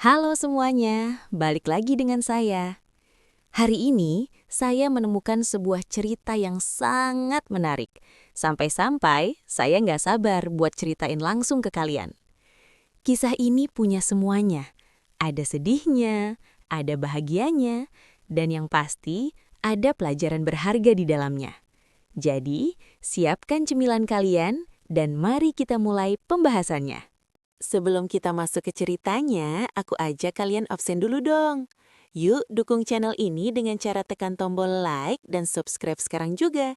Halo semuanya, balik lagi dengan saya. Hari ini, saya menemukan sebuah cerita yang sangat menarik. Sampai-sampai, saya nggak sabar buat ceritain langsung ke kalian. Kisah ini punya semuanya. Ada sedihnya, ada bahagianya, dan yang pasti, ada pelajaran berharga di dalamnya. Jadi, siapkan cemilan kalian, dan mari kita mulai pembahasannya. Sebelum kita masuk ke ceritanya, aku ajak kalian absen dulu dong. Yuk dukung channel ini dengan cara tekan tombol like dan subscribe sekarang juga.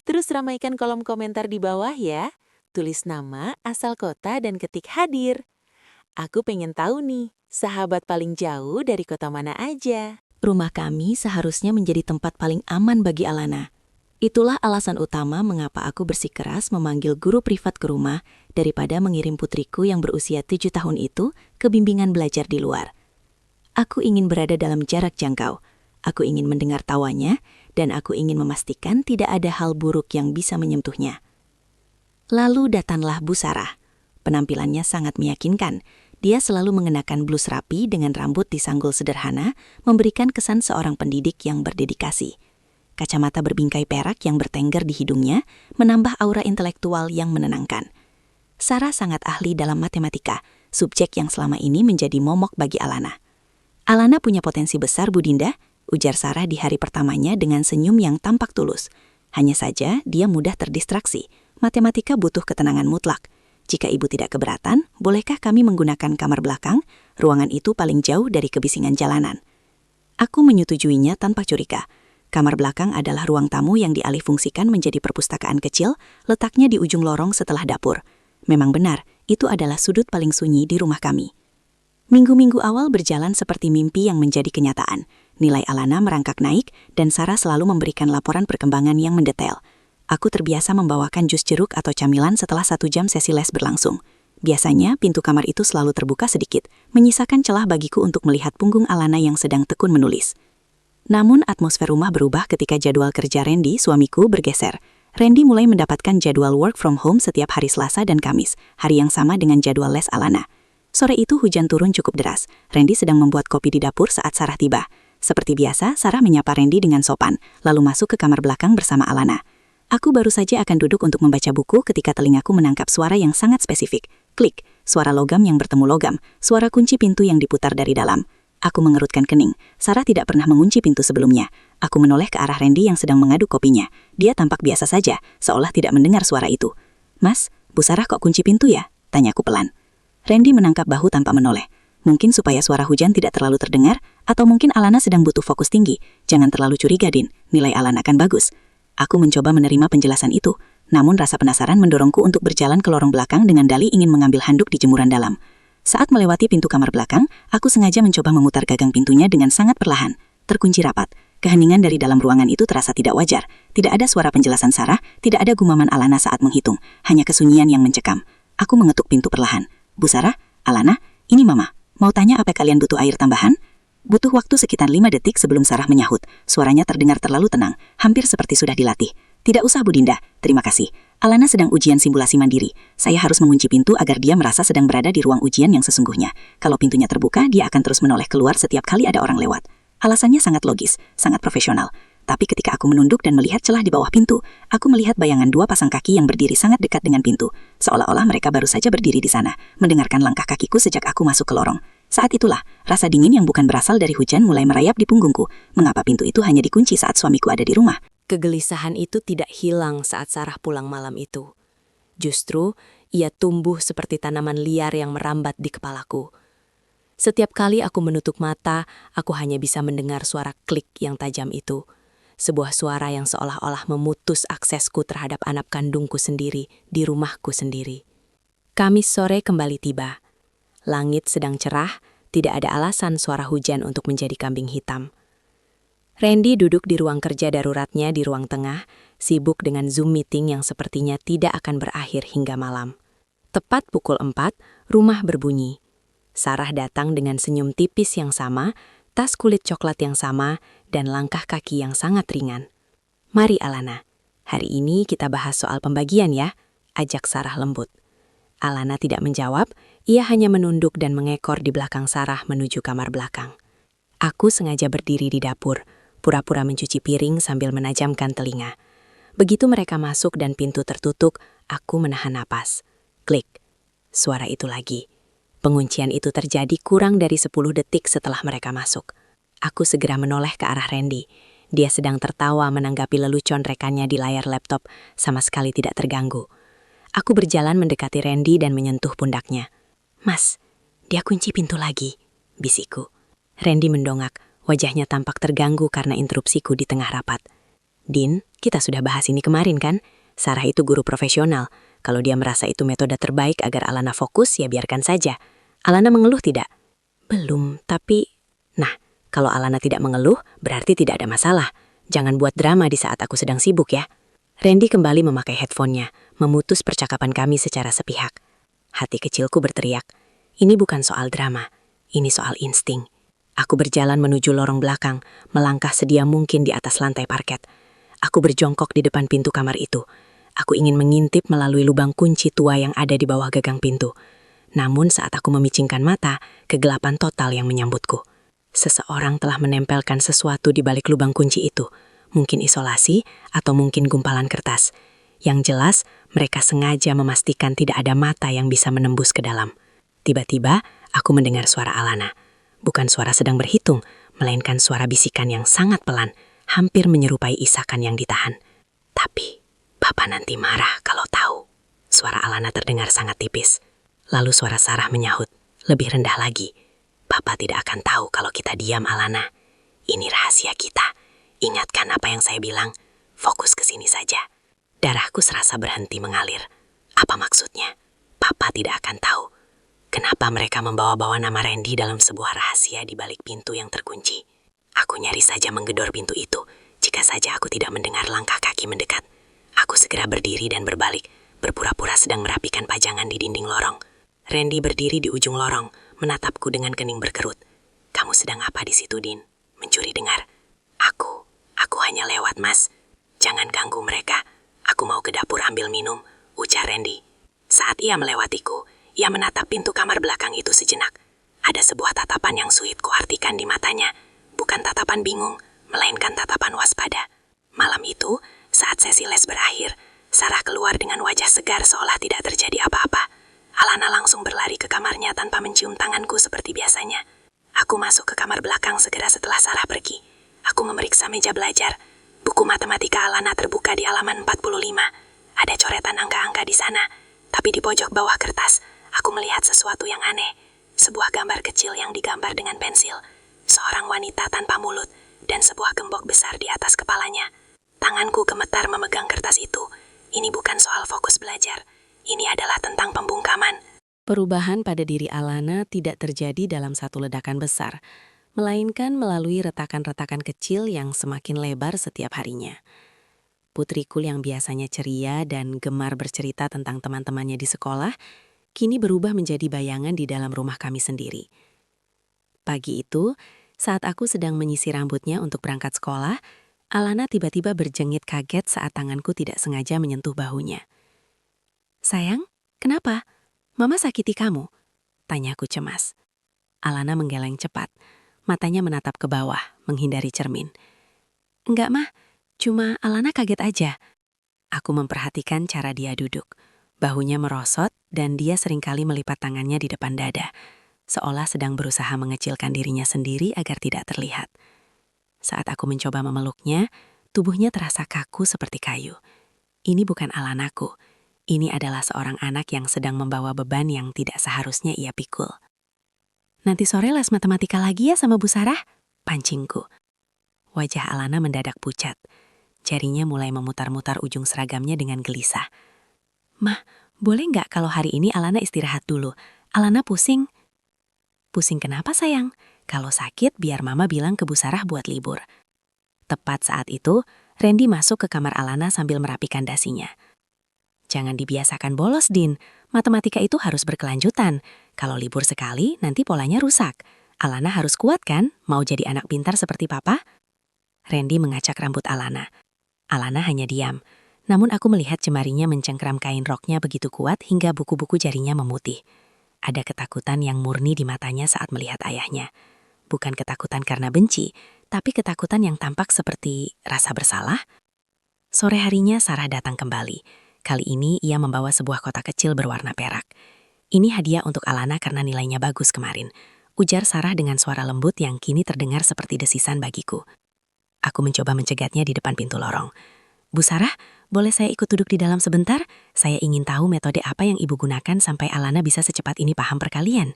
Terus ramaikan kolom komentar di bawah ya. Tulis nama, asal kota, dan ketik hadir. Aku pengen tahu nih, sahabat paling jauh dari kota mana aja? Rumah kami seharusnya menjadi tempat paling aman bagi Alana. Itulah alasan utama mengapa aku bersikeras memanggil guru privat ke rumah daripada mengirim putriku yang berusia 7 tahun itu ke bimbingan belajar di luar. Aku ingin berada dalam jarak jangkau. Aku ingin mendengar tawanya, dan aku ingin memastikan tidak ada hal buruk yang bisa menyentuhnya. Lalu datanglah Bu Sarah. Penampilannya sangat meyakinkan. Dia selalu mengenakan blus rapi dengan rambut disanggul sederhana, memberikan kesan seorang pendidik yang berdedikasi. Kacamata berbingkai perak yang bertengger di hidungnya menambah aura intelektual yang menenangkan. Sarah sangat ahli dalam matematika, subjek yang selama ini menjadi momok bagi Alana. Alana punya potensi besar, Bu Dinda, ujar Sarah di hari pertamanya dengan senyum yang tampak tulus. Hanya saja dia mudah terdistraksi. Matematika butuh ketenangan mutlak. Jika ibu tidak keberatan, bolehkah kami menggunakan kamar belakang? Ruangan itu paling jauh dari kebisingan jalanan. Aku menyetujuinya tanpa curiga. Kamar belakang adalah ruang tamu yang dialihfungsikan menjadi perpustakaan kecil, letaknya di ujung lorong setelah dapur. Memang benar, itu adalah sudut paling sunyi di rumah kami. Minggu-minggu awal berjalan seperti mimpi yang menjadi kenyataan. Nilai Alana merangkak naik, dan Sarah selalu memberikan laporan perkembangan yang mendetail. Aku terbiasa membawakan jus jeruk atau camilan setelah 1 jam sesi les berlangsung. Biasanya, pintu kamar itu selalu terbuka sedikit, menyisakan celah bagiku untuk melihat punggung Alana yang sedang tekun menulis. Namun atmosfer rumah berubah ketika jadwal kerja Randy, suamiku, bergeser. Randy mulai mendapatkan jadwal work from home setiap hari Selasa dan Kamis, hari yang sama dengan jadwal les Alana. Sore itu hujan turun cukup deras. Randy sedang membuat kopi di dapur saat Sarah tiba. Seperti biasa, Sarah menyapa Randy dengan sopan, lalu masuk ke kamar belakang bersama Alana. Aku baru saja akan duduk untuk membaca buku ketika telingaku menangkap suara yang sangat spesifik. Klik, suara logam yang bertemu logam, suara kunci pintu yang diputar dari dalam. Aku mengerutkan kening. Sarah tidak pernah mengunci pintu sebelumnya. Aku menoleh ke arah Randy yang sedang mengaduk kopinya. Dia tampak biasa saja, seolah tidak mendengar suara itu. "Mas, Bu Sarah kok kunci pintu ya?" tanyaku pelan. Randy menangkap bahu tanpa menoleh. Mungkin supaya suara hujan tidak terlalu terdengar, atau mungkin Alana sedang butuh fokus tinggi. Jangan terlalu curiga, Din. Nilai Alana akan bagus. Aku mencoba menerima penjelasan itu, namun rasa penasaran mendorongku untuk berjalan ke lorong belakang dengan dalih ingin mengambil handuk di jemuran dalam. Saat melewati pintu kamar belakang, aku sengaja mencoba memutar gagang pintunya dengan sangat perlahan. Terkunci rapat. Keheningan dari dalam ruangan itu terasa tidak wajar. Tidak ada suara penjelasan Sarah, tidak ada gumaman Alana saat menghitung. Hanya kesunyian yang mencekam. Aku mengetuk pintu perlahan. "Bu Sarah, Alana, ini Mama. Mau tanya apa kalian butuh air tambahan?" Butuh waktu sekitar 5 detik sebelum Sarah menyahut. Suaranya terdengar terlalu tenang, hampir seperti sudah dilatih. "Tidak usah, Bu Dinda. Terima kasih. Alana sedang ujian simulasi mandiri. Saya harus mengunci pintu agar dia merasa sedang berada di ruang ujian yang sesungguhnya. Kalau pintunya terbuka, dia akan terus menoleh keluar setiap kali ada orang lewat." Alasannya sangat logis, sangat profesional. Tapi ketika aku menunduk dan melihat celah di bawah pintu, aku melihat bayangan 2 pasang kaki yang berdiri sangat dekat dengan pintu. Seolah-olah mereka baru saja berdiri di sana, mendengarkan langkah kakiku sejak aku masuk ke lorong. Saat itulah, rasa dingin yang bukan berasal dari hujan mulai merayap di punggungku. Mengapa pintu itu hanya dikunci saat suamiku ada di rumah? Kegelisahan itu tidak hilang saat Sarah pulang malam itu. Justru, ia tumbuh seperti tanaman liar yang merambat di kepalaku. Setiap kali aku menutup mata, aku hanya bisa mendengar suara klik yang tajam itu. Sebuah suara yang seolah-olah memutus aksesku terhadap anak kandungku sendiri di rumahku sendiri. Kamis sore kembali tiba. Langit sedang cerah, tidak ada alasan suara hujan untuk menjadi kambing hitam. Randy duduk di ruang kerja daruratnya di ruang tengah, sibuk dengan Zoom meeting yang sepertinya tidak akan berakhir hingga malam. Tepat pukul 4, rumah berbunyi. Sarah datang dengan senyum tipis yang sama, tas kulit coklat yang sama, dan langkah kaki yang sangat ringan. "Mari Alana, hari ini kita bahas soal pembagian ya," ajak Sarah lembut. Alana tidak menjawab, Ia hanya menunduk dan mengekor di belakang Sarah menuju kamar belakang. Aku sengaja berdiri di dapur, pura-pura mencuci piring sambil menajamkan telinga. Begitu mereka masuk dan pintu tertutup, aku menahan napas. Klik. Suara itu lagi. Penguncian itu terjadi kurang dari 10 detik setelah mereka masuk. Aku segera menoleh ke arah Randy. Dia sedang tertawa menanggapi lelucon rekannya di layar laptop, sama sekali tidak terganggu. Aku berjalan mendekati Randy dan menyentuh pundaknya. "Mas, dia kunci pintu lagi," bisikku. Randy mendongak, wajahnya tampak terganggu karena interupsiku di tengah rapat. "Din, kita sudah bahas ini kemarin kan? Sarah itu guru profesional. Kalau dia merasa itu metode terbaik agar Alana fokus, ya biarkan saja. Alana mengeluh tidak?" "Belum, tapi..." "Nah, kalau Alana tidak mengeluh, berarti tidak ada masalah. Jangan buat drama di saat aku sedang sibuk ya." Randy kembali memakai headphone-nya, memutus percakapan kami secara sepihak. Hati kecilku berteriak, ini bukan soal drama, ini soal insting. Aku berjalan menuju lorong belakang, melangkah sedia mungkin di atas lantai parket. Aku berjongkok di depan pintu kamar itu. Aku ingin mengintip melalui lubang kunci tua yang ada di bawah gagang pintu. Namun saat aku memicingkan mata, kegelapan total yang menyambutku. Seseorang telah menempelkan sesuatu di balik lubang kunci itu. Mungkin isolasi atau mungkin gumpalan kertas. Yang jelas, mereka sengaja memastikan tidak ada mata yang bisa menembus ke dalam. Tiba-tiba, aku mendengar suara Alana. Bukan suara sedang berhitung, melainkan suara bisikan yang sangat pelan, hampir menyerupai isakan yang ditahan. "Tapi, Papa nanti marah kalau tahu." Suara Alana terdengar sangat tipis. Lalu suara Sarah menyahut, lebih rendah lagi. "Papa tidak akan tahu kalau kita diam, Alana. Ini rahasia kita. Ingatkan apa yang saya bilang. Fokus ke sini saja." Darahku serasa berhenti mengalir. Apa maksudnya? Papa tidak akan tahu. Kenapa mereka membawa-bawa nama Randy dalam sebuah rahasia di balik pintu yang terkunci? Aku nyaris saja menggedor pintu itu, jika saja aku tidak mendengar langkah kaki mendekat. Aku segera berdiri dan berbalik, berpura-pura sedang merapikan pajangan di dinding lorong. Randy berdiri di ujung lorong, menatapku dengan kening berkerut. "Kamu sedang apa di situ, Din? Mencuri dengar?" Aku hanya lewat, Mas. Jangan ganggu mereka. Aku mau ke dapur ambil minum," ujar Randy. Saat ia melewatiku, ia menatap pintu kamar belakang itu sejenak. Ada sebuah tatapan yang sulit kuartikan di matanya. Bukan tatapan bingung, melainkan tatapan waspada. Malam itu, saat sesi les berakhir, Sarah keluar dengan wajah segar seolah tidak terjadi apa-apa. Alana langsung berlari ke kamarnya tanpa mencium tanganku seperti biasanya. Aku masuk ke kamar belakang segera setelah Sarah pergi. Aku memeriksa meja belajar. Buku matematika Alana terbuka di halaman 45. Ada coretan angka-angka di sana. Tapi di pojok bawah kertas, aku melihat sesuatu yang aneh. Sebuah gambar kecil yang digambar dengan pensil. Seorang wanita tanpa mulut dan sebuah gembok besar di atas kepalanya. Tanganku gemetar memegang kertas itu. Ini bukan soal fokus belajar. Ini adalah tentang pembungkaman. Perubahan pada diri Alana tidak terjadi dalam satu ledakan besar, melainkan melalui retakan-retakan kecil yang semakin lebar setiap harinya. Putriku yang biasanya ceria dan gemar bercerita tentang teman-temannya di sekolah, kini berubah menjadi bayangan di dalam rumah kami sendiri. Pagi itu, saat aku sedang menyisir rambutnya untuk berangkat sekolah, Alana tiba-tiba berjengit kaget saat tanganku tidak sengaja menyentuh bahunya. "Sayang, kenapa? Mama sakiti kamu?" tanyaku cemas. Alana menggeleng cepat. Matanya menatap ke bawah, menghindari cermin. "Enggak, Mah. Cuma Alana kaget aja." Aku memperhatikan cara dia duduk. Bahunya merosot dan dia seringkali melipat tangannya di depan dada, seolah sedang berusaha mengecilkan dirinya sendiri agar tidak terlihat. Saat aku mencoba memeluknya, tubuhnya terasa kaku seperti kayu. Ini bukan Alanaku. Ini adalah seorang anak yang sedang membawa beban yang tidak seharusnya ia pikul. "Nanti sore les matematika lagi ya sama Bu Sarah?" pancingku. Wajah Alana mendadak pucat. Jarinya mulai memutar-mutar ujung seragamnya dengan gelisah. "Mah, boleh nggak kalau hari ini Alana istirahat dulu? Alana pusing." "Pusing kenapa, sayang? Kalau sakit biar Mama bilang ke Bu Sarah buat libur." Tepat saat itu, Randy masuk ke kamar Alana sambil merapikan dasinya. "Jangan dibiasakan bolos, Din. Matematika itu harus berkelanjutan. Kalau libur sekali, nanti polanya rusak. Alana harus kuat kan? Mau jadi anak pintar seperti Papa?" Randy mengacak rambut Alana. Alana hanya diam. Namun aku melihat jemarinya mencengkram kain roknya begitu kuat hingga buku-buku jarinya memutih. Ada ketakutan yang murni di matanya saat melihat ayahnya. Bukan ketakutan karena benci, tapi ketakutan yang tampak seperti rasa bersalah. Sore harinya Sarah datang kembali. Kali ini ia membawa sebuah kotak kecil berwarna perak. Ini hadiah untuk Alana karena nilainya bagus kemarin, ujar Sarah dengan suara lembut yang kini terdengar seperti desisan bagiku. Aku mencoba mencegatnya di depan pintu lorong. Bu Sarah, boleh saya ikut duduk di dalam sebentar? Saya ingin tahu metode apa yang ibu gunakan sampai Alana bisa secepat ini paham perkalian.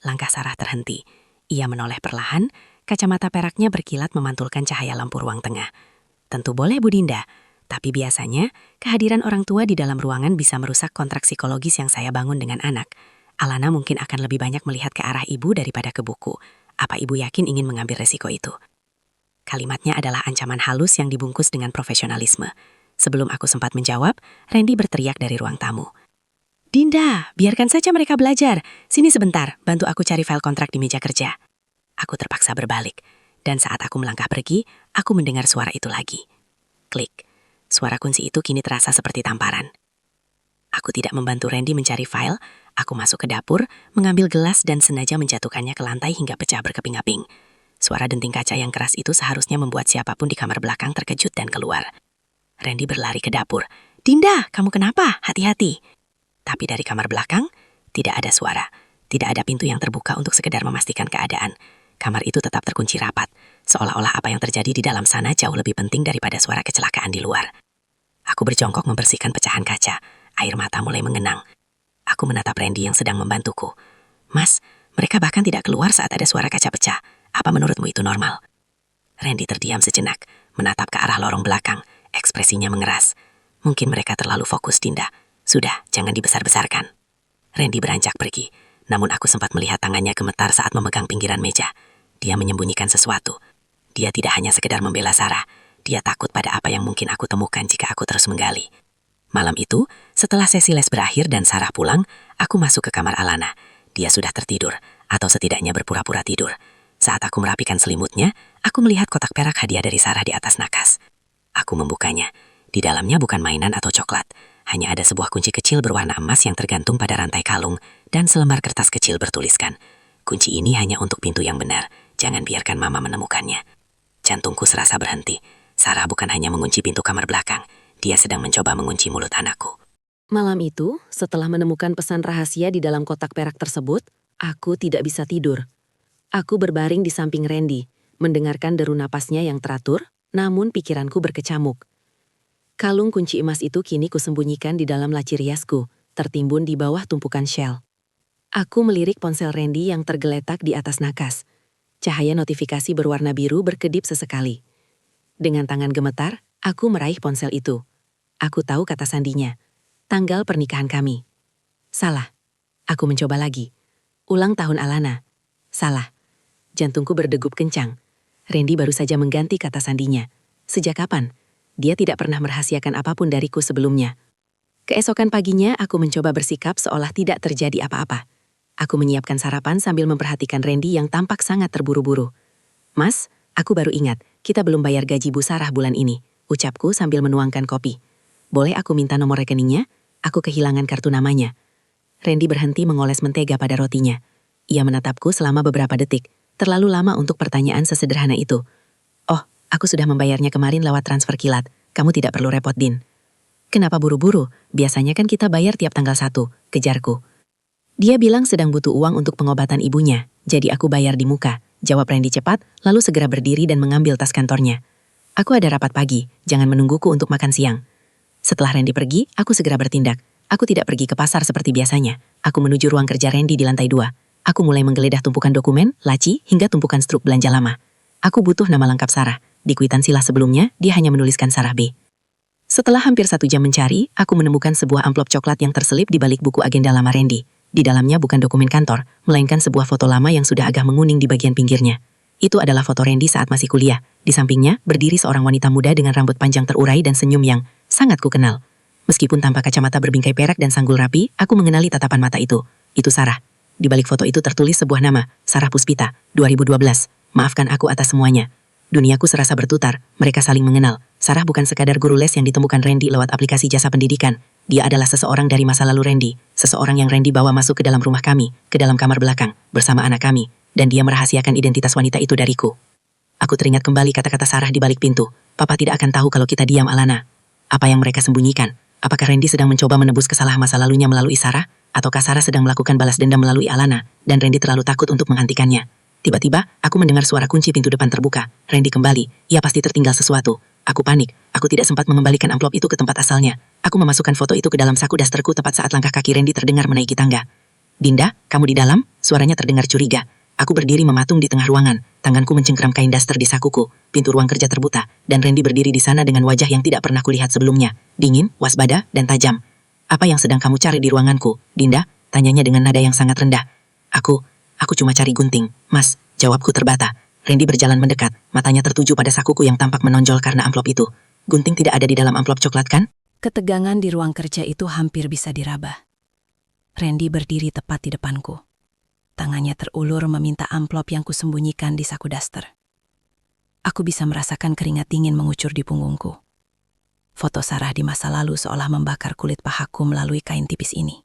Langkah Sarah terhenti. Ia menoleh perlahan, kacamata peraknya berkilat memantulkan cahaya lampu ruang tengah. Tentu boleh Bu Dinda, tapi biasanya kehadiran orang tua di dalam ruangan bisa merusak kontrak psikologis yang saya bangun dengan anak. Alana mungkin akan lebih banyak melihat ke arah ibu daripada ke buku. Apa ibu yakin ingin mengambil resiko itu? Kalimatnya adalah ancaman halus yang dibungkus dengan profesionalisme. Sebelum aku sempat menjawab, Randy berteriak dari ruang tamu. Dinda, biarkan saja mereka belajar. Sini sebentar, bantu aku cari file kontrak di meja kerja. Aku terpaksa berbalik, dan saat aku melangkah pergi, aku mendengar suara itu lagi. Klik. Suara kunci itu kini terasa seperti tamparan. Aku tidak membantu Randy mencari file, aku masuk ke dapur, mengambil gelas dan sengaja menjatuhkannya ke lantai hingga pecah berkeping-keping. Suara denting kaca yang keras itu seharusnya membuat siapapun di kamar belakang terkejut dan keluar. Randy berlari ke dapur. Dinda, kamu kenapa? Hati-hati. Tapi dari kamar belakang, tidak ada suara. Tidak ada pintu yang terbuka untuk sekedar memastikan keadaan. Kamar itu tetap terkunci rapat, seolah-olah apa yang terjadi di dalam sana jauh lebih penting daripada suara kecelakaan di luar. Aku berjongkok membersihkan pecahan kaca, air mata mulai mengenang. Aku menatap Randy yang sedang membantuku. Mas, mereka bahkan tidak keluar saat ada suara kaca pecah. Apa menurutmu itu normal? Randy terdiam sejenak, menatap ke arah lorong belakang, ekspresinya mengeras. Mungkin mereka terlalu fokus, Dinda. Sudah, jangan dibesar-besarkan. Randy beranjak pergi, namun aku sempat melihat tangannya gemetar saat memegang pinggiran meja. Dia menyembunyikan sesuatu. Dia tidak hanya sekedar membela Sarah, dia takut pada apa yang mungkin aku temukan jika aku terus menggali. Malam itu, setelah sesi les berakhir dan Sarah pulang, aku masuk ke kamar Alana. Dia sudah tertidur, atau setidaknya berpura-pura tidur. Saat aku merapikan selimutnya, aku melihat kotak perak hadiah dari Sarah di atas nakas. Aku membukanya. Di dalamnya bukan mainan atau coklat. Hanya ada sebuah kunci kecil berwarna emas yang tergantung pada rantai kalung dan selembar kertas kecil bertuliskan. Kunci ini hanya untuk pintu yang benar. Jangan biarkan Mama menemukannya. Jantungku serasa berhenti. Sarah bukan hanya mengunci pintu kamar belakang. Dia sedang mencoba mengunci mulut anakku. Malam itu, setelah menemukan pesan rahasia di dalam kotak perak tersebut, aku tidak bisa tidur. Aku berbaring di samping Randy, mendengarkan deru napasnya yang teratur, namun pikiranku berkecamuk. Kalung kunci emas itu kini kusembunyikan di dalam laci riasku, tertimbun di bawah tumpukan shell. Aku melirik ponsel Randy yang tergeletak di atas nakas. Cahaya notifikasi berwarna biru berkedip sesekali. Dengan tangan gemetar, aku meraih ponsel itu. Aku tahu kata sandinya. Tanggal pernikahan kami. Salah. Aku mencoba lagi. Ulang tahun Alana. Salah. Jantungku berdegup kencang. Randy baru saja mengganti kata sandinya. Sejak kapan? Dia tidak pernah merahasiakan apapun dariku sebelumnya. Keesokan paginya, aku mencoba bersikap seolah tidak terjadi apa-apa. Aku menyiapkan sarapan sambil memperhatikan Randy yang tampak sangat terburu-buru. Mas, aku baru ingat, kita belum bayar gaji Bu Sarah bulan ini, ucapku sambil menuangkan kopi. Boleh aku minta nomor rekeningnya? Aku kehilangan kartu namanya. Randy berhenti mengoles mentega pada rotinya. Ia menatapku selama beberapa detik. Terlalu lama untuk pertanyaan sesederhana itu. Oh, aku sudah membayarnya kemarin lewat transfer kilat. Kamu tidak perlu repot, Din. Kenapa buru-buru? Biasanya kan kita bayar tiap tanggal 1, kejarku. Dia bilang sedang butuh uang untuk pengobatan ibunya, jadi aku bayar di muka. Jawab Randy cepat, lalu segera berdiri dan mengambil tas kantornya. Aku ada rapat pagi, jangan menungguku untuk makan siang. Setelah Randy pergi, aku segera bertindak. Aku tidak pergi ke pasar seperti biasanya. Aku menuju ruang kerja Randy di lantai 2. Aku mulai menggeledah tumpukan dokumen, laci, hingga tumpukan struk belanja lama. Aku butuh nama lengkap Sarah. Di kwitansi lah sebelumnya, dia hanya menuliskan Sarah B. Setelah hampir 1 jam mencari, aku menemukan sebuah amplop coklat yang terselip di balik buku agenda lama Randy. Di dalamnya bukan dokumen kantor, melainkan sebuah foto lama yang sudah agak menguning di bagian pinggirnya. Itu adalah foto Randy saat masih kuliah. Di sampingnya, berdiri seorang wanita muda dengan rambut panjang terurai dan senyum yang sangat kukenal. Meskipun tanpa kacamata berbingkai perak dan sanggul rapi, aku mengenali tatapan mata itu. Itu Sarah. Di balik foto itu tertulis sebuah nama, Sarah Puspita, 2012. Maafkan aku atas semuanya. Duniaku serasa bertutar, mereka saling mengenal. Sarah bukan sekadar guru les yang ditemukan Randy lewat aplikasi jasa pendidikan. Dia adalah seseorang dari masa lalu Randy, seseorang yang Randy bawa masuk ke dalam rumah kami, ke dalam kamar belakang, bersama anak kami, dan dia merahasiakan identitas wanita itu dariku. Aku teringat kembali kata-kata Sarah di balik pintu. Papa tidak akan tahu kalau kita diam, Alana. Apa yang mereka sembunyikan? Apakah Randy sedang mencoba menebus kesalahan masa lalunya melalui Sarah? Ataukah Sarah sedang melakukan balas dendam melalui Alana, dan Randy terlalu takut untuk menghentikannya? Tiba-tiba, aku mendengar suara kunci pintu depan terbuka. Randy kembali. Ia pasti tertinggal sesuatu. Aku panik. Aku tidak sempat mengembalikan amplop itu ke tempat asalnya. Aku memasukkan foto itu ke dalam saku dasterku tepat saat langkah kaki Randy terdengar menaiki tangga. Dinda, kamu di dalam? Suaranya terdengar curiga. Aku berdiri mematung di tengah ruangan. Tanganku mencengkram kain daster di sakuku. Pintu ruang kerja terbuka, dan Randy berdiri di sana dengan wajah yang tidak pernah kulihat sebelumnya. Dingin, waspada, dan tajam. Apa yang sedang kamu cari di ruanganku, Dinda? Tanyanya dengan nada yang sangat rendah. Aku cuma cari gunting, Mas. Jawabku terbata. Randy berjalan mendekat, matanya tertuju pada sakuku yang tampak menonjol karena amplop itu. Gunting tidak ada di dalam amplop coklat, kan? Ketegangan di ruang kerja itu hampir bisa diraba. Randy berdiri tepat di depanku. Tangannya terulur meminta amplop yang kusembunyikan di saku daster. Aku bisa merasakan keringat dingin mengucur di punggungku. Foto Sarah di masa lalu seolah membakar kulit pahaku melalui kain tipis ini.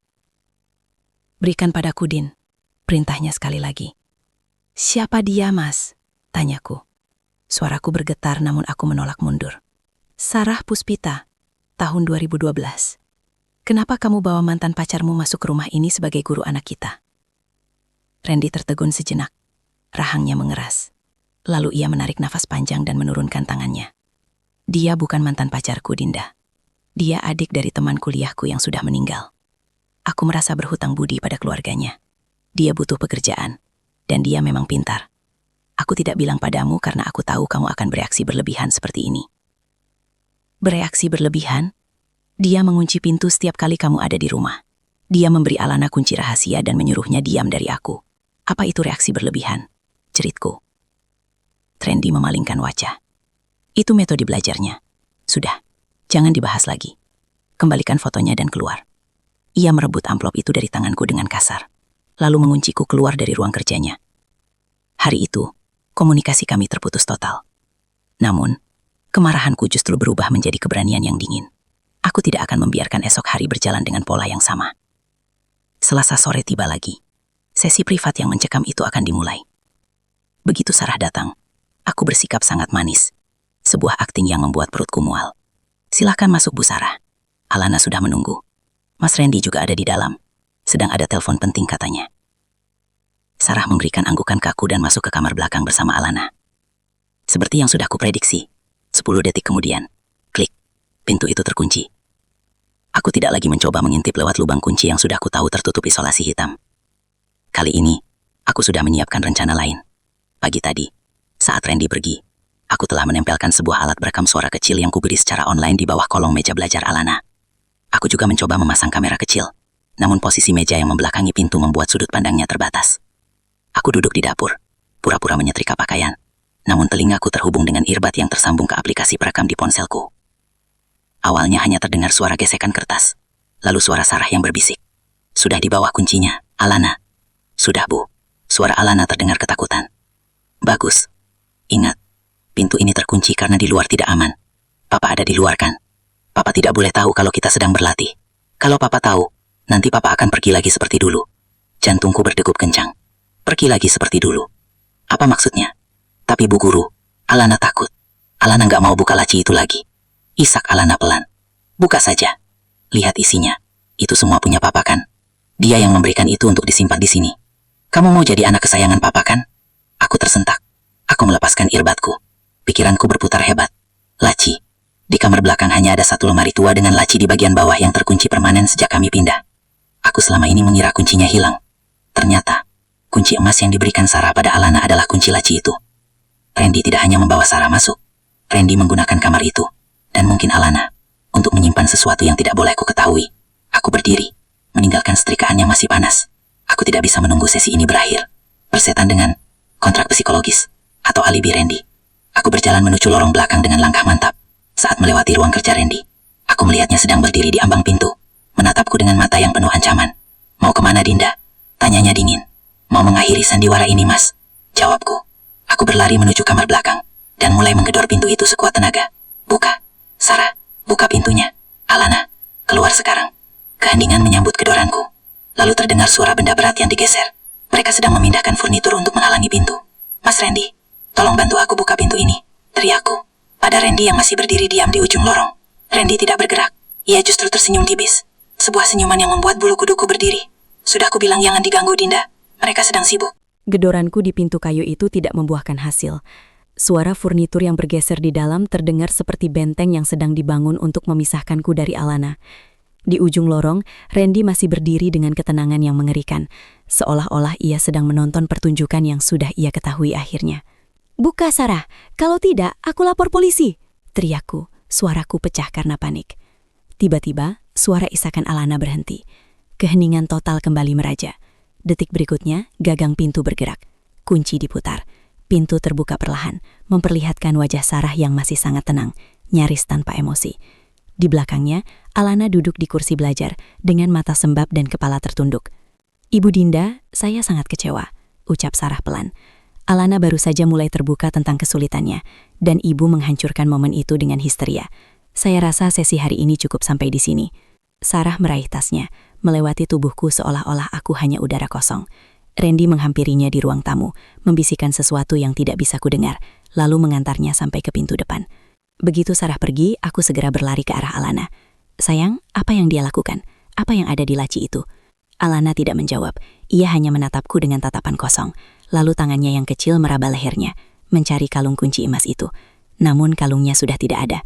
Berikan padaku, Din. Perintahnya sekali lagi. Siapa dia, Mas? Tanyaku. Suaraku bergetar namun aku menolak mundur. Sarah Puspita, tahun 2012. Kenapa kamu bawa mantan pacarmu masuk ke rumah ini sebagai guru anak kita? Randy tertegun sejenak. Rahangnya mengeras. Lalu ia menarik nafas panjang dan menurunkan tangannya. Dia bukan mantan pacarku, Dinda. Dia adik dari teman kuliahku yang sudah meninggal. Aku merasa berhutang budi pada keluarganya. Dia butuh pekerjaan, dan dia memang pintar. Aku tidak bilang padamu karena aku tahu kamu akan bereaksi berlebihan seperti ini. Bereaksi berlebihan? Dia mengunci pintu setiap kali kamu ada di rumah. Dia memberi Alana kunci rahasia dan menyuruhnya diam dari aku. Apa itu reaksi berlebihan? Ceritku. Randy memalingkan wajah. Itu metode belajarnya. Sudah, jangan dibahas lagi. Kembalikan fotonya dan keluar. Ia merebut amplop itu dari tanganku dengan kasar, lalu mengunciku keluar dari ruang kerjanya. Hari itu, komunikasi kami terputus total. Namun, kemarahanku justru berubah menjadi keberanian yang dingin. Aku tidak akan membiarkan esok hari berjalan dengan pola yang sama. Selasa sore tiba lagi. Sesi privat yang mencekam itu akan dimulai. Begitu Sarah datang, aku bersikap sangat manis. Sebuah akting yang membuat perutku mual. Silahkan masuk, Bu Sarah. Alana sudah menunggu. Mas Randy juga ada di dalam. Sedang ada telepon penting katanya. Sarah memberikan anggukan kaku dan masuk ke kamar belakang bersama Alana. Seperti yang sudah kuprediksi, 10 detik kemudian, klik, pintu itu terkunci. Aku tidak lagi mencoba mengintip lewat lubang kunci yang sudah ku tahu tertutup isolasi hitam. Kali ini, aku sudah menyiapkan rencana lain. Pagi tadi, saat Randy pergi, aku telah menempelkan sebuah alat berekam suara kecil yang kuberi secara online di bawah kolong meja belajar Alana. Aku juga mencoba memasang kamera kecil, namun posisi meja yang membelakangi pintu membuat sudut pandangnya terbatas. Aku duduk di dapur, pura-pura menyetrika pakaian, namun telingaku terhubung dengan earbud yang tersambung ke aplikasi perekam di ponselku. Awalnya hanya terdengar suara gesekan kertas, lalu suara Sarah yang berbisik. Sudah di bawah kuncinya, Alana. Sudah, Bu. Suara Alana terdengar ketakutan. Bagus. Ingat, pintu ini terkunci karena di luar tidak aman. Papa ada di luar, kan? Papa tidak boleh tahu kalau kita sedang berlatih. Kalau Papa tahu, nanti Papa akan pergi lagi seperti dulu. Jantungku berdegup kencang. Pergi lagi seperti dulu. Apa maksudnya? Tapi Bu Guru, Alana takut. Alana nggak mau buka laci itu lagi. Isak Alana pelan. Buka saja. Lihat isinya. Itu semua punya Papa, kan? Dia yang memberikan itu untuk disimpan di sini. Kamu mau jadi anak kesayangan Papa, kan? Aku tersentak. Aku melepaskan earbudku. Pikiranku berputar hebat. Laci. Di kamar belakang hanya ada satu lemari tua dengan laci di bagian bawah yang terkunci permanen sejak kami pindah. Aku selama ini mengira kuncinya hilang. Ternyata, kunci emas yang diberikan Sarah pada Alana adalah kunci laci itu. Randy tidak hanya membawa Sarah masuk. Randy menggunakan kamar itu, dan mungkin Alana, untuk menyimpan sesuatu yang tidak boleh ku ketahui. Aku berdiri, meninggalkan setrikaan yang masih panas. Aku tidak bisa menunggu sesi ini berakhir. Persetan dengan kontrak psikologis atau alibi Randy. Aku berjalan menuju lorong belakang dengan langkah mantap. Saat melewati ruang kerja Randy, aku melihatnya sedang berdiri di ambang pintu, menatapku dengan mata yang penuh ancaman. Mau kemana, Dinda? Tanyanya dingin. Mau mengakhiri sandiwara ini, Mas? Jawabku. Aku berlari menuju kamar belakang, dan mulai menggedor pintu itu sekuat tenaga. Buka. Sarah, buka pintunya. Alana, Keluar sekarang. Keheningan menyambut gedoranku. Lalu terdengar suara benda berat yang digeser. Mereka sedang memindahkan furnitur untuk menghalangi pintu. Mas Randy, tolong bantu aku buka pintu ini, teriakku. Pada Randy yang masih berdiri diam di ujung lorong. Randy tidak bergerak. Ia justru tersenyum tipis. Sebuah senyuman yang membuat bulu kuduku berdiri. Sudah kubilang jangan diganggu, Dinda. Mereka sedang sibuk. Gedoranku di pintu kayu itu tidak membuahkan hasil. Suara furnitur yang bergeser di dalam terdengar seperti benteng yang sedang dibangun untuk memisahkanku dari Alana. Di ujung lorong, Randy masih berdiri dengan ketenangan yang mengerikan, seolah-olah ia sedang menonton pertunjukan yang sudah ia ketahui akhirnya. "Buka, Sarah. Kalau tidak, aku lapor polisi," teriakku. Suaraku pecah karena panik. Tiba-tiba, suara isakan Alana berhenti. Keheningan total kembali meraja. Detik berikutnya, gagang pintu bergerak. Kunci diputar. Pintu terbuka perlahan, memperlihatkan wajah Sarah yang masih sangat tenang, nyaris tanpa emosi. Di belakangnya, Alana duduk di kursi belajar dengan mata sembab dan kepala tertunduk. "Ibu Dinda, saya sangat kecewa," ucap Sarah pelan. Alana baru saja mulai terbuka tentang kesulitannya, dan ibu menghancurkan momen itu dengan histeria. "Saya rasa sesi hari ini cukup sampai di sini." Sarah meraih tasnya, melewati tubuhku seolah-olah aku hanya udara kosong. Randy menghampirinya di ruang tamu, membisikkan sesuatu yang tidak bisa kudengar, lalu mengantarnya sampai ke pintu depan. Begitu Sarah pergi, aku segera berlari ke arah Alana. "Sayang, apa yang dia lakukan? Apa yang ada di laci itu?" Alana tidak menjawab, ia hanya menatapku dengan tatapan kosong. Lalu tangannya yang kecil meraba lehernya, mencari kalung kunci emas itu. Namun kalungnya sudah tidak ada.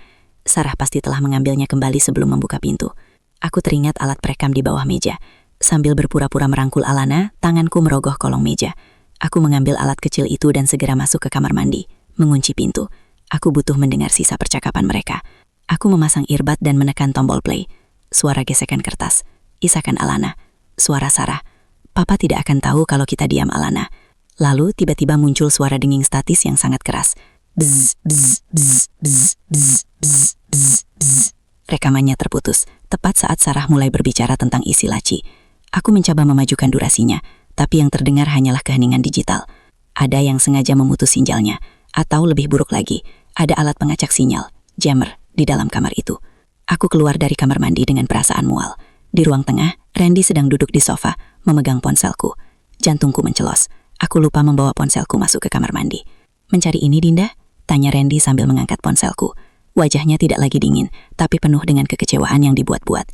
Sarah pasti telah mengambilnya kembali sebelum membuka pintu. Aku teringat alat perekam di bawah meja. Sambil berpura-pura merangkul Alana, tanganku merogoh kolong meja. Aku mengambil alat kecil itu dan segera masuk ke kamar mandi, mengunci pintu. Aku butuh mendengar sisa percakapan mereka. Aku memasang earbud dan menekan tombol play. Suara gesekan kertas. Isakan Alana. Suara Sarah. "Papa tidak akan tahu kalau kita diam, Alana." Lalu tiba-tiba muncul suara denging statis yang sangat keras. Bzz, bzz, bzz, bzz, bzz, bzz, bzz, bzz. Rekamannya terputus, tepat saat Sarah mulai berbicara tentang isi laci. Aku mencoba memajukan durasinya, tapi yang terdengar hanyalah keheningan digital. Ada yang sengaja memutus sinyalnya, atau lebih buruk lagi, ada alat pengacak sinyal, jammer, di dalam kamar itu. Aku keluar dari kamar mandi dengan perasaan mual. Di ruang tengah, Randy sedang duduk di sofa, memegang ponselku. Jantungku mencelos. Aku lupa membawa ponselku masuk ke kamar mandi. "Mencari ini, Dinda?" tanya Randy sambil mengangkat ponselku. Wajahnya tidak lagi dingin, tapi penuh dengan kekecewaan yang dibuat-buat.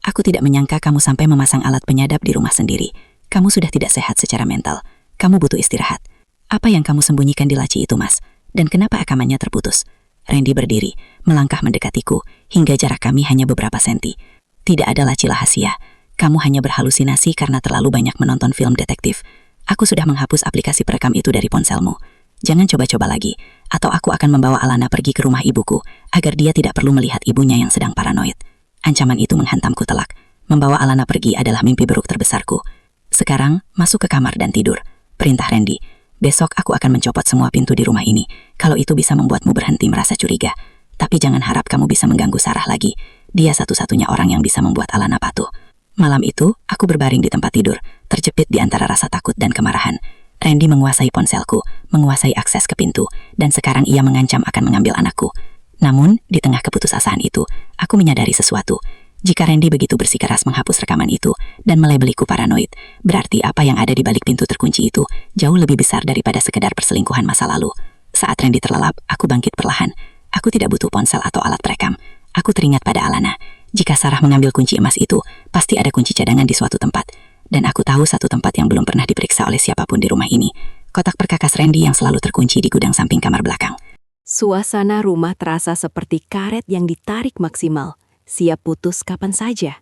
"Aku tidak menyangka kamu sampai memasang alat penyadap di rumah sendiri. Kamu sudah tidak sehat secara mental. Kamu butuh istirahat. Apa yang kamu sembunyikan di laci itu, Mas? Dan kenapa rekamannya terputus?" Randy berdiri, melangkah mendekatiku, hingga jarak kami hanya beberapa senti. "Tidak ada laci rahasia. Kamu hanya berhalusinasi karena terlalu banyak menonton film detektif. Aku sudah menghapus aplikasi perekam itu dari ponselmu. Jangan coba-coba lagi, atau aku akan membawa Alana pergi ke rumah ibuku, agar dia tidak perlu melihat ibunya yang sedang paranoid." Ancaman itu menghantamku telak. Membawa Alana pergi adalah mimpi buruk terbesarku. "Sekarang, masuk ke kamar dan tidur," perintah Randy. "Besok aku akan mencopot semua pintu di rumah ini, kalau itu bisa membuatmu berhenti merasa curiga. Tapi jangan harap kamu bisa mengganggu Sarah lagi. Dia satu-satunya orang yang bisa membuat Alana patuh." Malam itu, aku berbaring di tempat tidur, terjepit di antara rasa takut dan kemarahan. Randy menguasai ponselku, menguasai akses ke pintu, dan sekarang ia mengancam akan mengambil anakku. Namun, di tengah keputusasaan itu, aku menyadari sesuatu. Jika Randy begitu bersikeras menghapus rekaman itu dan melabeliku paranoid, berarti apa yang ada di balik pintu terkunci itu jauh lebih besar daripada sekedar perselingkuhan masa lalu. Saat Randy terlelap, aku bangkit perlahan. Aku tidak butuh ponsel atau alat perekam. Aku teringat pada Alana. Jika Sarah mengambil kunci emas itu, pasti ada kunci cadangan di suatu tempat. Dan aku tahu satu tempat yang belum pernah diperiksa oleh siapapun di rumah ini. Kotak perkakas Randy yang selalu terkunci di gudang samping kamar belakang. Suasana rumah terasa seperti karet yang ditarik maksimal, siap putus kapan saja.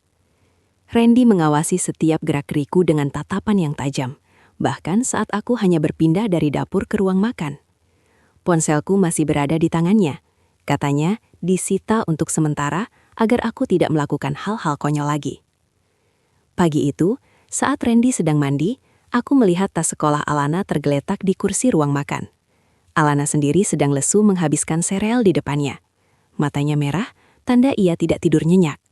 Randy mengawasi setiap gerak-geriku dengan tatapan yang tajam, bahkan saat aku hanya berpindah dari dapur ke ruang makan. Ponselku masih berada di tangannya. Katanya, disita untuk sementara agar aku tidak melakukan hal-hal konyol lagi. Pagi itu, saat Randy sedang mandi, aku melihat tas sekolah Alana tergeletak di kursi ruang makan. Alana sendiri sedang lesu menghabiskan sereal di depannya. Matanya merah, tanda ia tidak tidur nyenyak.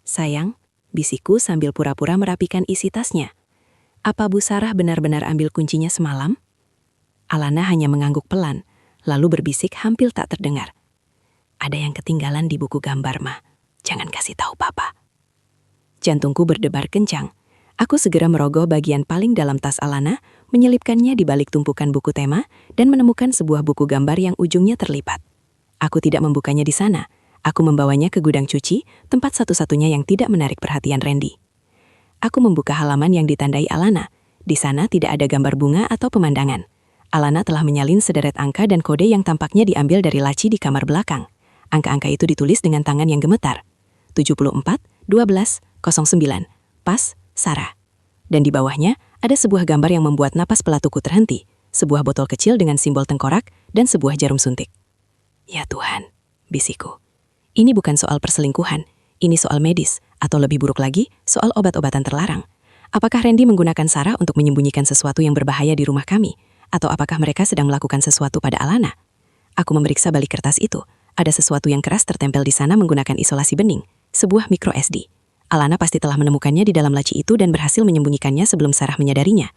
"Sayang," bisikku sambil pura-pura merapikan isi tasnya. "Apa Bu Sarah benar-benar ambil kuncinya semalam?" Alana hanya mengangguk pelan, lalu berbisik hampir tak terdengar. "Ada yang ketinggalan di buku gambar, Ma. Jangan kasih tahu papa. Jantungku berdebar kencang. Aku segera merogoh bagian paling dalam tas Alana, menyelipkannya di balik tumpukan buku tema, dan menemukan sebuah buku gambar yang ujungnya terlipat. Aku tidak membukanya di sana. Aku membawanya ke gudang cuci, tempat satu-satunya yang tidak menarik perhatian Randy. Aku membuka halaman yang ditandai Alana. Di sana tidak ada gambar bunga atau pemandangan. Alana telah menyalin sederet angka dan kode yang tampaknya diambil dari laci di kamar belakang. Angka-angka itu ditulis dengan tangan yang gemetar. 74, 12, 09. Pas, Sarah. Dan di bawahnya ada sebuah gambar yang membuat napas pelatuku terhenti. Sebuah botol kecil dengan simbol tengkorak dan sebuah jarum suntik. Ya Tuhan, bisikku. Ini bukan soal perselingkuhan. Ini soal medis, atau lebih buruk lagi, soal obat-obatan terlarang. Apakah Randy menggunakan Sarah untuk menyembunyikan sesuatu yang berbahaya di rumah kami? Atau apakah mereka sedang melakukan sesuatu pada Alana? Aku memeriksa balik kertas itu. Ada sesuatu yang keras tertempel di sana menggunakan isolasi bening, sebuah micro SD. Alana pasti telah menemukannya di dalam laci itu dan berhasil menyembunyikannya sebelum Sarah menyadarinya.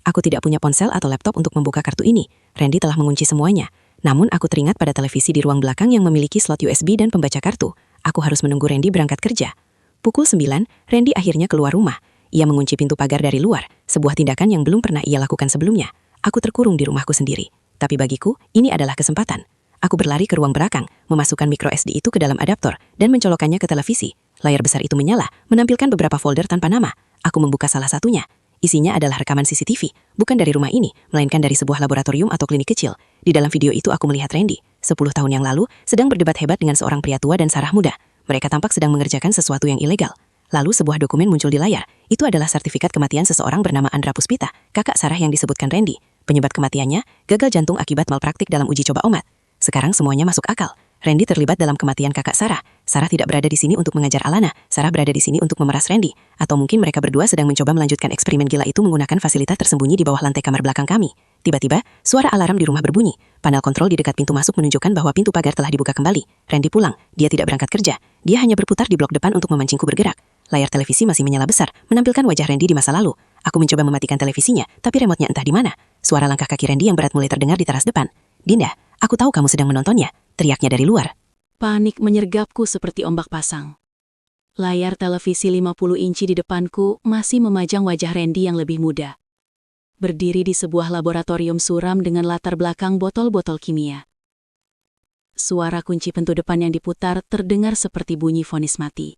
Aku tidak punya ponsel atau laptop untuk membuka kartu ini. Randy telah mengunci semuanya. Namun aku teringat pada televisi di ruang belakang yang memiliki slot USB dan pembaca kartu. Aku harus menunggu Randy berangkat kerja. Pukul 9, Randy akhirnya keluar rumah. Ia mengunci pintu pagar dari luar, sebuah tindakan yang belum pernah ia lakukan sebelumnya. Aku terkurung di rumahku sendiri. Tapi bagiku, ini adalah kesempatan. Aku berlari ke ruang belakang, memasukkan micro SD itu ke dalam adaptor, dan mencolokkannya ke televisi. Layar besar itu menyala, menampilkan beberapa folder tanpa nama. Aku membuka salah satunya. Isinya adalah rekaman CCTV, bukan dari rumah ini, melainkan dari sebuah laboratorium atau klinik kecil. Di dalam video itu aku melihat Randy, 10 tahun yang lalu, sedang berdebat hebat dengan seorang pria tua dan Sarah muda. Mereka tampak sedang mengerjakan sesuatu yang ilegal. Lalu sebuah dokumen muncul di layar. Itu adalah sertifikat kematian seseorang bernama Andra Puspita, kakak Sarah yang disebutkan Randy. Penyebab kematiannya, gagal jantung akibat malpraktik dalam uji coba obat. Sekarang semuanya masuk akal. Randy terlibat dalam kematian kakak Sarah. Sarah tidak berada di sini untuk mengajar Alana. Sarah berada di sini untuk memeras Randy. Atau mungkin mereka berdua sedang mencoba melanjutkan eksperimen gila itu menggunakan fasilitas tersembunyi di bawah lantai kamar belakang kami. Tiba-tiba, suara alarm di rumah berbunyi. Panel kontrol di dekat pintu masuk menunjukkan bahwa pintu pagar telah dibuka kembali. Randy pulang. Dia tidak berangkat kerja. Dia hanya berputar di blok depan untuk memancingku bergerak. Layar televisi masih menyala besar, menampilkan wajah Randy di masa lalu. Aku mencoba mematikan televisinya, tapi remote-nya entah di mana. Suara langkah kaki Randy yang berat mulai terdengar di teras depan. Dinda, aku tahu kamu sedang menontonnya. Teriaknya dari luar. Panik menyergapku seperti ombak pasang. Layar televisi 50 inci di depanku masih memajang wajah Randy yang lebih muda. Berdiri di sebuah laboratorium suram dengan latar belakang botol-botol kimia. Suara kunci pintu depan yang diputar terdengar seperti bunyi vonis mati.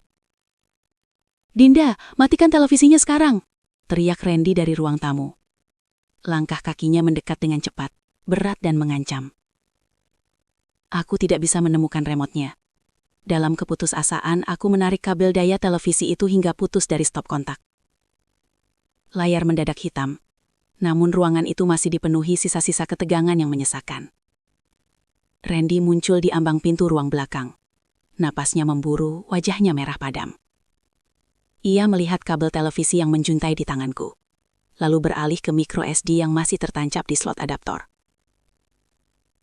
Dinda, matikan televisinya sekarang! Teriak Randy dari ruang tamu. Langkah kakinya mendekat dengan cepat, berat dan mengancam. Aku tidak bisa menemukan remote-nya. Dalam keputusasaan, aku menarik kabel daya televisi itu hingga putus dari stop kontak. Layar mendadak hitam, namun ruangan itu masih dipenuhi sisa-sisa ketegangan yang menyesakan. Randy muncul di ambang pintu ruang belakang. Napasnya memburu, wajahnya merah padam. Ia melihat kabel televisi yang menjuntai di tanganku, lalu beralih ke micro SD yang masih tertancap di slot adaptor.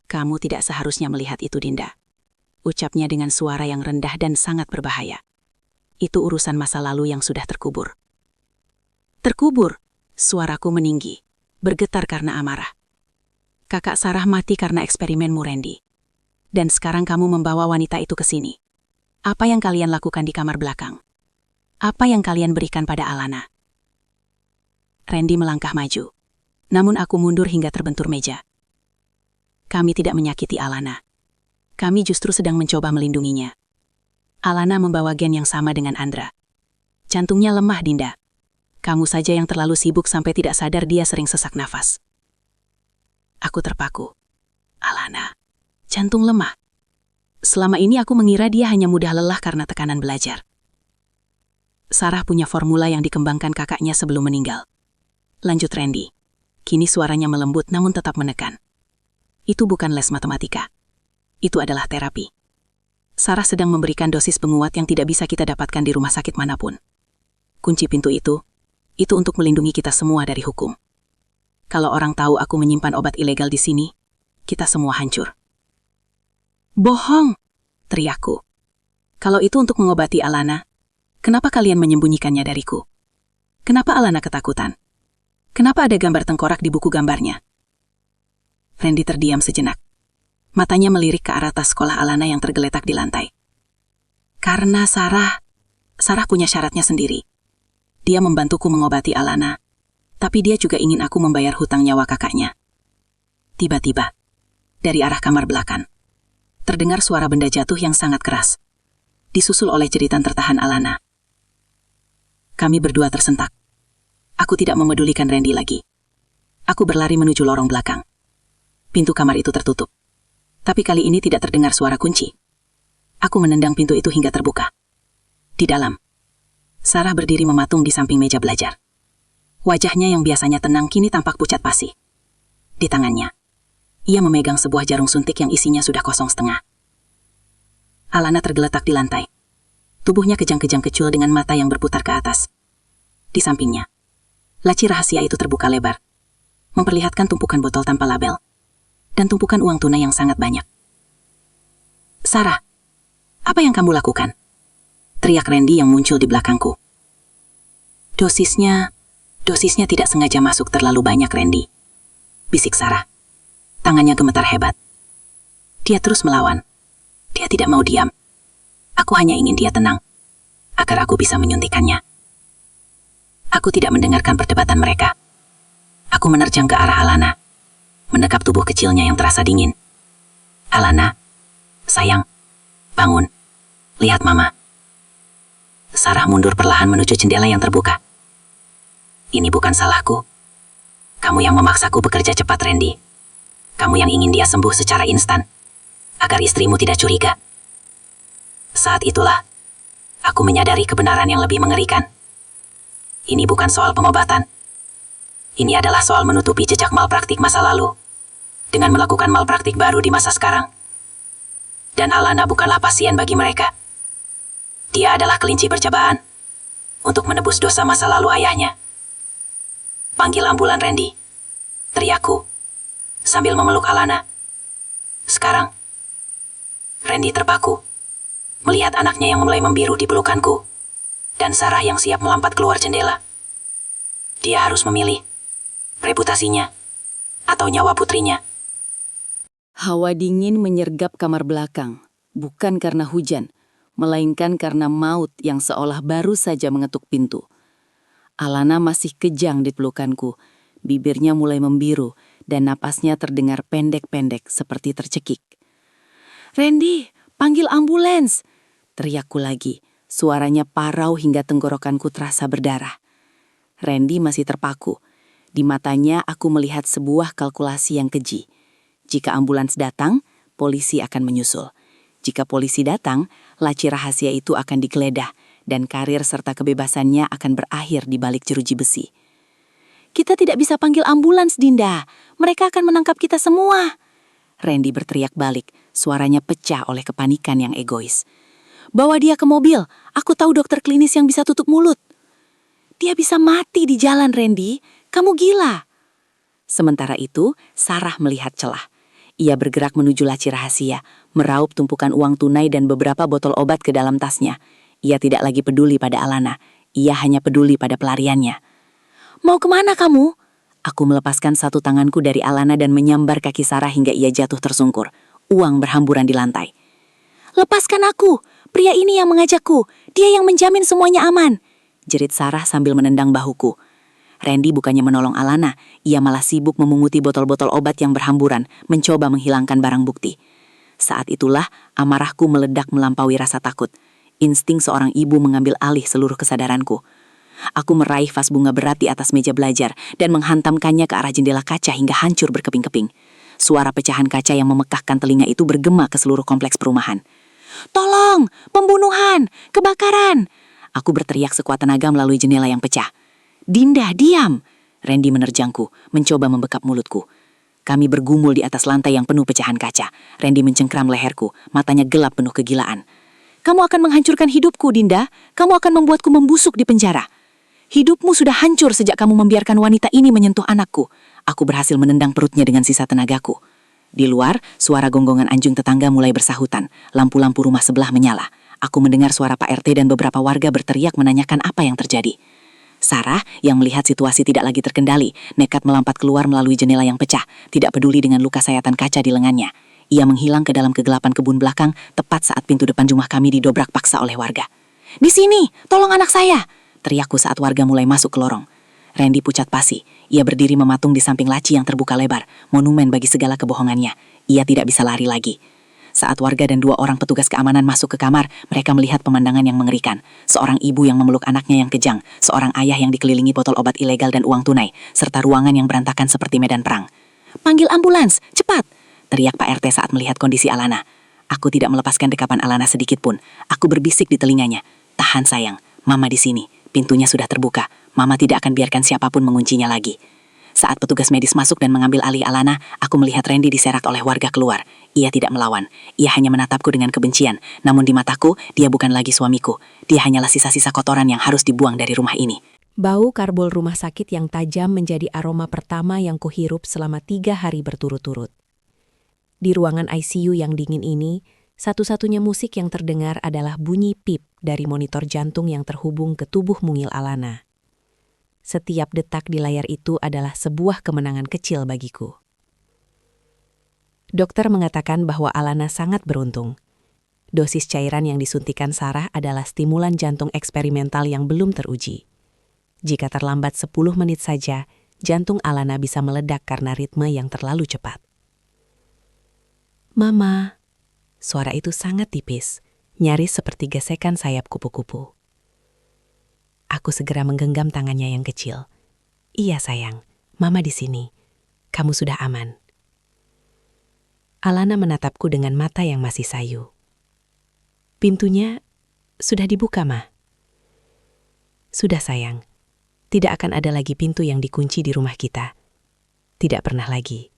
Kamu tidak seharusnya melihat itu, Dinda. Ucapnya dengan suara yang rendah dan sangat berbahaya. Itu urusan masa lalu yang sudah terkubur. Terkubur? Suaraku meninggi, bergetar karena amarah. Kakak Sarah mati karena eksperimenmu, Randy. Dan sekarang kamu membawa wanita itu ke sini. Apa yang kalian lakukan di kamar belakang? Apa yang kalian berikan pada Alana? Randy melangkah maju. Namun aku mundur hingga terbentur meja. Kami tidak menyakiti Alana. Kami justru sedang mencoba melindunginya. Alana membawa gen yang sama dengan Andra. Jantungnya lemah, Dinda. Kamu saja yang terlalu sibuk sampai tidak sadar dia sering sesak nafas. Aku terpaku. Alana, jantung lemah. Selama ini aku mengira dia hanya mudah lelah karena tekanan belajar. Sarah punya formula yang dikembangkan kakaknya sebelum meninggal. Lanjut Randy. Kini suaranya melembut namun tetap menekan. Itu bukan les matematika. Itu adalah terapi. Sarah sedang memberikan dosis penguat yang tidak bisa kita dapatkan di rumah sakit manapun. Kunci pintu itu untuk melindungi kita semua dari hukum. Kalau orang tahu aku menyimpan obat ilegal di sini, kita semua hancur. Bohong, teriakku. Kalau itu untuk mengobati Alana, kenapa kalian menyembunyikannya dariku? Kenapa Alana ketakutan? Kenapa ada gambar tengkorak di buku gambarnya? Randy terdiam sejenak. Matanya melirik ke arah tas sekolah Alana yang tergeletak di lantai. Karena Sarah punya syaratnya sendiri. Dia membantuku mengobati Alana, tapi dia juga ingin aku membayar hutang nyawa kakaknya. Tiba-tiba, dari arah kamar belakang, terdengar suara benda jatuh yang sangat keras, disusul oleh jeritan tertahan Alana. Kami berdua tersentak. Aku tidak memedulikan Randy lagi. Aku berlari menuju lorong belakang. Pintu kamar itu tertutup. Tapi kali ini tidak terdengar suara kunci. Aku menendang pintu itu hingga terbuka. Di dalam, Sarah berdiri mematung di samping meja belajar. Wajahnya yang biasanya tenang kini tampak pucat pasi. Di tangannya, ia memegang sebuah jarum suntik yang isinya sudah kosong setengah. Alana tergeletak di lantai. Tubuhnya kejang-kejang kecil dengan mata yang berputar ke atas. Di sampingnya, laci rahasia itu terbuka lebar, memperlihatkan tumpukan botol tanpa label, dan tumpukan uang tunai yang sangat banyak. Sarah, apa yang kamu lakukan? Teriak Randy yang muncul di belakangku. Dosisnya tidak sengaja masuk terlalu banyak, Randy. Bisik Sarah. Tangannya gemetar hebat. Dia terus melawan. Dia tidak mau diam. Aku hanya ingin dia tenang, agar aku bisa menyuntikannya. Aku tidak mendengarkan perdebatan mereka. Aku menerjang ke arah Alana, mendekap tubuh kecilnya yang terasa dingin. Alana, sayang, bangun. Lihat Mama. Sarah mundur perlahan menuju jendela yang terbuka. Ini bukan salahku. Kamu yang memaksaku bekerja cepat, Randy. Kamu yang ingin dia sembuh secara instan, agar istrimu tidak curiga. Saat itulah, aku menyadari kebenaran yang lebih mengerikan. Ini bukan soal pengobatan. Ini adalah soal menutupi jejak malpraktik masa lalu, dengan melakukan malpraktik baru di masa sekarang. Dan Alana bukanlah pasien bagi mereka. Dia adalah kelinci percobaan untuk menebus dosa masa lalu ayahnya. Panggil ambulan, Randy, teriakku, sambil memeluk Alana. Sekarang, Randy terpaku, melihat anaknya yang mulai membiru di pelukanku, dan Sarah yang siap melompat keluar jendela. Dia harus memilih, reputasinya, atau nyawa putrinya. Hawa dingin menyergap kamar belakang, bukan karena hujan, melainkan karena maut yang seolah baru saja mengetuk pintu. Alana masih kejang di pelukanku, bibirnya mulai membiru, dan napasnya terdengar pendek-pendek seperti tercekik. "Randy, panggil ambulans!" teriakku lagi, suaranya parau hingga tenggorokanku terasa berdarah. Randy masih terpaku. Di matanya aku melihat sebuah kalkulasi yang keji. Jika ambulans datang, polisi akan menyusul. Jika polisi datang, laci rahasia itu akan digeledah, dan karir serta kebebasannya akan berakhir di balik jeruji besi. "Kita tidak bisa panggil ambulans, Dinda. Mereka akan menangkap kita semua." Randy berteriak balik, suaranya pecah oleh kepanikan yang egois. "Bawa dia ke mobil, aku tahu dokter klinis yang bisa tutup mulut." "Dia bisa mati di jalan, Randy. Kamu gila." Sementara itu, Sarah melihat celah. Ia bergerak menuju laci rahasia, meraup tumpukan uang tunai dan beberapa botol obat ke dalam tasnya. Ia tidak lagi peduli pada Alana, ia hanya peduli pada pelariannya. "Mau kemana kamu?" Aku melepaskan satu tanganku dari Alana dan menyambar kaki Sarah hingga ia jatuh tersungkur. Uang berhamburan di lantai. "Lepaskan aku! Pria ini yang mengajakku! Dia yang menjamin semuanya aman!" jerit Sarah sambil menendang bahuku. Randy bukannya menolong Alana, ia malah sibuk memunguti botol-botol obat yang berhamburan, mencoba menghilangkan barang bukti. Saat itulah amarahku meledak melampaui rasa takut. Insting seorang ibu mengambil alih seluruh kesadaranku. Aku meraih vas bunga berat di atas meja belajar dan menghantamkannya ke arah jendela kaca hingga hancur berkeping-keping. Suara pecahan kaca yang memekakkan telinga itu bergema ke seluruh kompleks perumahan. "Tolong! Pembunuhan! Kebakaran!" Aku berteriak sekuat tenaga melalui jendela yang pecah. "Dinda, diam!" Randy menerjangku, mencoba membekap mulutku. Kami bergumul di atas lantai yang penuh pecahan kaca. Randy mencengkram leherku, matanya gelap penuh kegilaan. "Kamu akan menghancurkan hidupku, Dinda. Kamu akan membuatku membusuk di penjara. Hidupmu sudah hancur sejak kamu membiarkan wanita ini menyentuh anakku." Aku berhasil menendang perutnya dengan sisa tenagaku. Di luar, suara gonggongan anjing tetangga mulai bersahutan. Lampu-lampu rumah sebelah menyala. Aku mendengar suara Pak RT dan beberapa warga berteriak menanyakan apa yang terjadi. Sarah, yang melihat situasi tidak lagi terkendali, nekat melompat keluar melalui jendela yang pecah, tidak peduli dengan luka sayatan kaca di lengannya. Ia menghilang ke dalam kegelapan kebun belakang tepat saat pintu depan rumah kami didobrak paksa oleh warga. "Di sini, tolong anak saya!" teriakku saat warga mulai masuk ke lorong. Randy pucat pasi. Ia berdiri mematung di samping laci yang terbuka lebar, monumen bagi segala kebohongannya. Ia tidak bisa lari lagi. Saat warga dan 2 orang petugas keamanan masuk ke kamar, mereka melihat pemandangan yang mengerikan. Seorang ibu yang memeluk anaknya yang kejang, seorang ayah yang dikelilingi botol obat ilegal dan uang tunai, serta ruangan yang berantakan seperti medan perang. "Panggil ambulans, cepat!" teriak Pak RT saat melihat kondisi Alana. Aku tidak melepaskan dekapan Alana sedikit pun. Aku berbisik di telinganya. "Tahan sayang, Mama di sini. Pintunya sudah terbuka. Mama tidak akan biarkan siapapun menguncinya lagi." Saat petugas medis masuk dan mengambil alih Alana, aku melihat Randy diserak oleh warga keluar. Ia tidak melawan. Ia hanya menatapku dengan kebencian. Namun di mataku, dia bukan lagi suamiku. Dia hanyalah sisa-sisa kotoran yang harus dibuang dari rumah ini. Bau karbol rumah sakit yang tajam menjadi aroma pertama yang kuhirup selama 3 hari berturut-turut. Di ruangan ICU yang dingin ini, satu-satunya musik yang terdengar adalah bunyi pip dari monitor jantung yang terhubung ke tubuh mungil Alana. Setiap detak di layar itu adalah sebuah kemenangan kecil bagiku. Dokter mengatakan bahwa Alana sangat beruntung. Dosis cairan yang disuntikan Sarah adalah stimulan jantung eksperimental yang belum teruji. Jika terlambat 10 menit saja, jantung Alana bisa meledak karena ritme yang terlalu cepat. "Mama," suara itu sangat tipis, nyaris seperti gesekan sayap kupu-kupu. Aku segera menggenggam tangannya yang kecil. "Iya sayang, Mama di sini. Kamu sudah aman." Alana menatapku dengan mata yang masih sayu. "Pintunya sudah dibuka, Ma?" "Sudah sayang. Tidak akan ada lagi pintu yang dikunci di rumah kita. Tidak pernah lagi."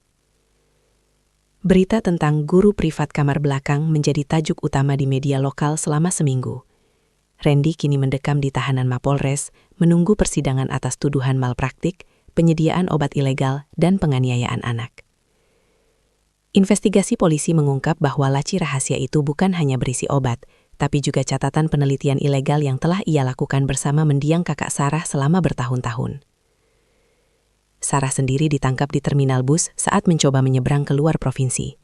Berita tentang guru privat kamar belakang menjadi tajuk utama di media lokal selama seminggu. Randy kini mendekam di tahanan Mapolres, menunggu persidangan atas tuduhan malpraktik, penyediaan obat ilegal, dan penganiayaan anak. Investigasi polisi mengungkap bahwa laci rahasia itu bukan hanya berisi obat, tapi juga catatan penelitian ilegal yang telah ia lakukan bersama mendiang kakak Sarah selama bertahun-tahun. Sarah sendiri ditangkap di terminal bus saat mencoba menyeberang ke luar provinsi.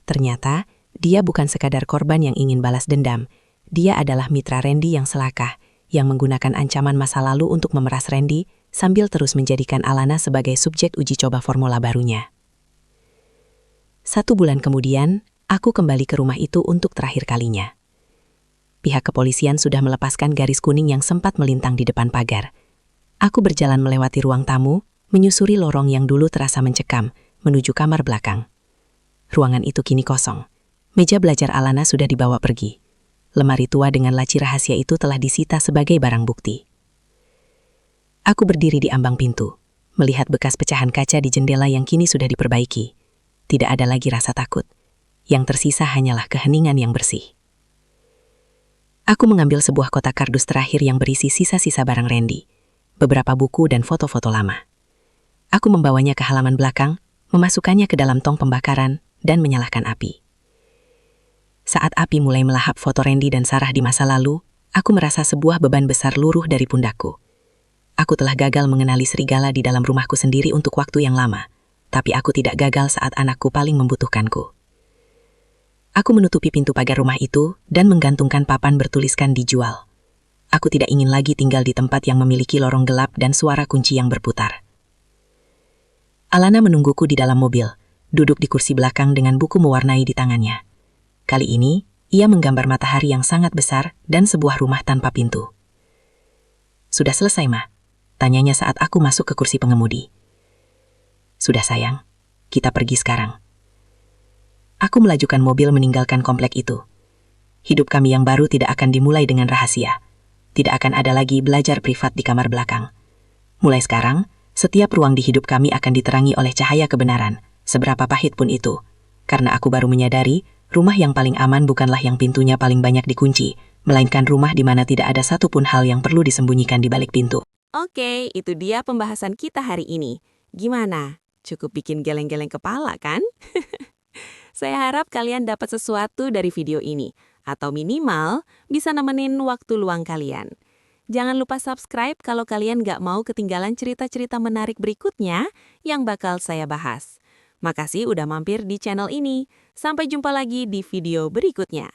Ternyata, dia bukan sekadar korban yang ingin balas dendam. Dia adalah mitra Randy yang selakah, yang menggunakan ancaman masa lalu untuk memeras Randy, sambil terus menjadikan Alana sebagai subjek uji coba formula barunya. 1 bulan kemudian, aku kembali ke rumah itu untuk terakhir kalinya. Pihak kepolisian sudah melepaskan garis kuning yang sempat melintang di depan pagar. Aku berjalan melewati ruang tamu, menyusuri lorong yang dulu terasa mencekam, menuju kamar belakang. Ruangan itu kini kosong. Meja belajar Alana sudah dibawa pergi. Lemari tua dengan laci rahasia itu telah disita sebagai barang bukti. Aku berdiri di ambang pintu, melihat bekas pecahan kaca di jendela yang kini sudah diperbaiki. Tidak ada lagi rasa takut. Yang tersisa hanyalah keheningan yang bersih. Aku mengambil sebuah kotak kardus terakhir yang berisi sisa-sisa barang Randy, beberapa buku dan foto-foto lama. Aku membawanya ke halaman belakang, memasukkannya ke dalam tong pembakaran, dan menyalakan api. Saat api mulai melahap foto Randy dan Sarah di masa lalu, aku merasa sebuah beban besar luruh dari pundakku. Aku telah gagal mengenali serigala di dalam rumahku sendiri untuk waktu yang lama, tapi aku tidak gagal saat anakku paling membutuhkanku. Aku menutupi pintu pagar rumah itu dan menggantungkan papan bertuliskan dijual. Aku tidak ingin lagi tinggal di tempat yang memiliki lorong gelap dan suara kunci yang berputar. Alana menungguku di dalam mobil, duduk di kursi belakang dengan buku mewarnai di tangannya. Kali ini, ia menggambar matahari yang sangat besar dan sebuah rumah tanpa pintu. "Sudah selesai, Ma?" tanyanya saat aku masuk ke kursi pengemudi. "Sudah sayang, kita pergi sekarang." Aku melajukan mobil meninggalkan komplek itu. Hidup kami yang baru tidak akan dimulai dengan rahasia. Tidak akan ada lagi belajar privat di kamar belakang. Mulai sekarang, setiap ruang di hidup kami akan diterangi oleh cahaya kebenaran, seberapa pahit pun itu. Karena aku baru menyadari, rumah yang paling aman bukanlah yang pintunya paling banyak dikunci, melainkan rumah di mana tidak ada satupun hal yang perlu disembunyikan di balik pintu. Oke, itu dia pembahasan kita hari ini. Gimana? Cukup bikin geleng-geleng kepala, kan? Saya harap kalian dapat sesuatu dari video ini, atau minimal bisa nemenin waktu luang kalian. Jangan lupa subscribe kalau kalian nggak mau ketinggalan cerita-cerita menarik berikutnya yang bakal saya bahas. Makasih udah mampir di channel ini. Sampai jumpa lagi di video berikutnya.